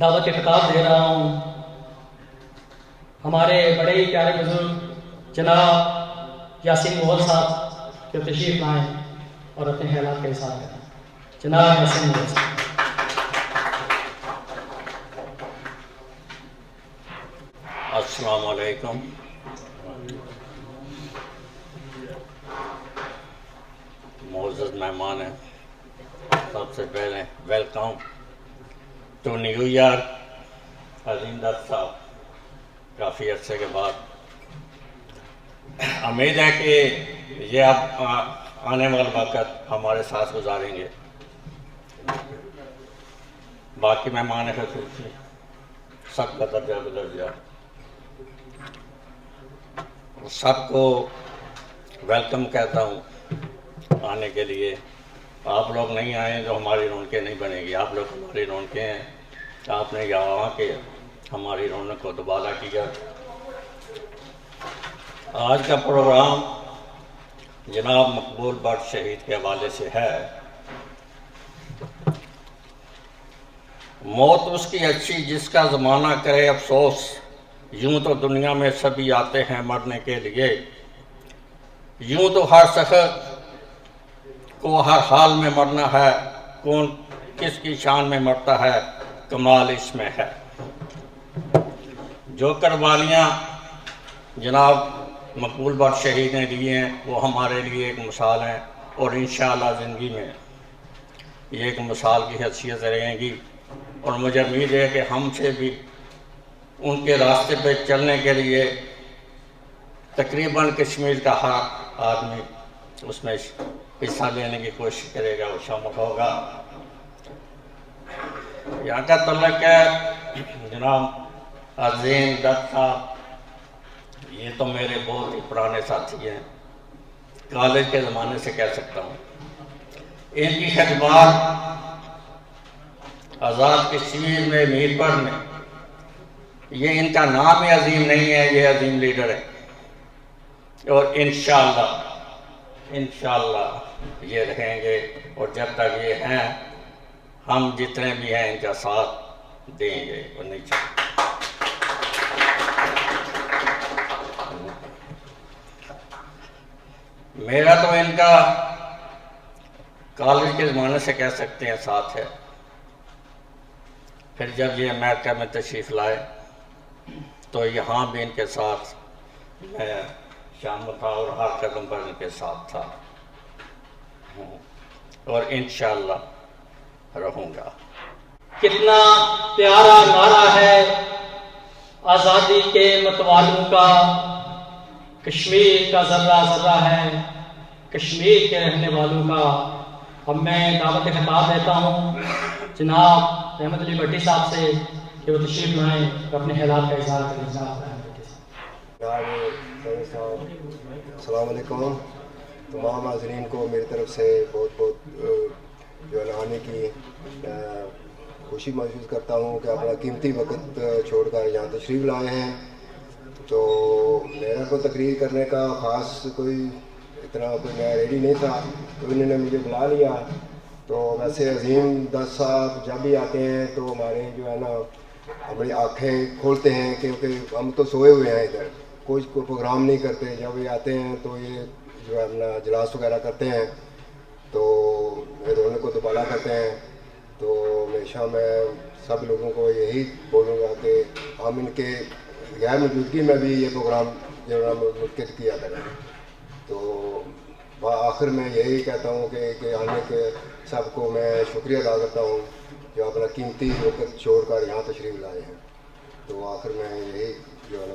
دعوت کے خطاب دے رہا ہوں ہمارے بڑے ہی پیارے بزرگ جناب یاسین مغل صاحب جو تشریف لائیں اور اپنے خیالات کا اظہار کریں۔ جناب یاسین مغل صاحب۔ السلام علیکم۔ معزز مہمان ہیں، سب سے پہلے ویلکم ٹو نیو یارک عظیم دت صاحب، کافی عرصے کے بعد۔ امید ہے کہ یہ آپ آنے والا وقت ہمارے ساتھ گزاریں گے۔ باقی مہمان خصوصی سب کا درجہ بدرجہ، سب کو ویلکم کہتا ہوں آنے کے لیے۔ آپ لوگ نہیں آئیں تو ہماری رونقیں نہیں بنے گی، آپ لوگ ہماری رونقیں ہیں۔ آپ نے یہاں آ کے ہماری رونق کو دوبارہ کیا۔ آج کا پروگرام جناب مقبول بٹ شہید کے حوالے سے ہے۔ موت اس کی اچھی جس کا زمانہ کرے افسوس، یوں تو دنیا میں سبھی آتے ہیں مرنے کے لیے، یوں تو ہر شخص کو ہر حال میں مرنا ہے، کون کس کی شان میں مرتا ہے کمال اس میں ہے۔ جو قربانیاں جناب مقبول بٹ شہید نے دی ہیں وہ ہمارے لیے ایک مثال ہیں، اور انشاءاللہ زندگی میں یہ ایک مثال کی حیثیت رہیں گی، اور مجھے امید ہے کہ ہم سے بھی ان کے راستے پہ چلنے کے لیے تقریباً کشمیر کا ہر آدمی اس میں حصہ لینے کی کوشش کرے گا، وہ شامل ہوگا۔ یہاں کا تعلق ہے جناب عظیم دت صاحب، یہ تو میرے بہت ہی پرانے ساتھی ہیں، کالج کے زمانے سے کہہ سکتا ہوں۔ ان کی خدمات آزاد کشمیر میں میر پر میں، یہ ان کا نام ہی عظیم نہیں ہے، یہ عظیم لیڈر ہے، اور انشاءاللہ یہ رہیں گے، اور جب تک یہ ہیں ہم جتنے بھی ہیں ان کا ساتھ دیں گے اور نہیں چھوڑیں گے۔ میرا تو ان کا کالج کے زمانے سے کہہ سکتے ہیں ساتھ ہے، پھر جب یہ امریکہ میں تشریف لائے تو یہاں بھی ان کے ساتھ میں شامل تھا، اور ہر قدم پر ان کے ساتھ تھا، اور انشاءاللہ رہوں گا۔ کتنا پیارا نعرہ ہے آزادی کے متوالوں کا، کشمیر کا ذرہ ذرہ ہے کشمیر کے رہنے والوں کا۔ اب میں دعوت خطاب دیتا ہوں جناب احمد علی بھٹی صاحب سے کہ وہ تشریف لائیں اور اپنے خیالات کا اظہار کریں۔ جناب احمد بھٹی صاحب۔ السلام علیکم۔ تمام حاضرین کو میری طرف سے بہت بہت جو ہے آنے کی خوشی محسوس کرتا ہوں کہ اپنا قیمتی وقت چھوڑ کر یہاں تشریف لائے ہیں۔ تو میرا کو تقریر کرنے کا خاص کوئی میں ریڈی نہیں تھا، تو انہوں نے مجھے بلا لیا۔ تو ویسے عظیم دت صاحب جب بھی آتے ہیں تو ہمارے جو ہے نا اپنی آنکھیں کھولتے ہیں، کیونکہ ہم تو سوئے ہوئے ہیں ادھر، کوئی پروگرام نہیں کرتے۔ جب یہ آتے ہیں تو یہ جو ہے اپنا اجلاس وغیرہ کرتے ہیں تو رونق کو دوبارہ کرتے ہیں۔ تو ہمیشہ میں سب لوگوں کو یہی بولوں گا کہ ہم ان کے غیر موجودگی میں بھی یہ پروگرام جو ہے منعقد کیا کریں۔ تو آخر میں یہی کہتا ہوں کہ آنے کے سب کو میں شکریہ ادا کرتا ہوں جو اپنا قیمتی وقت چھوڑ کر یہاں تشریف لائے ہیں۔ تو آخر میں یہی جو ہے نا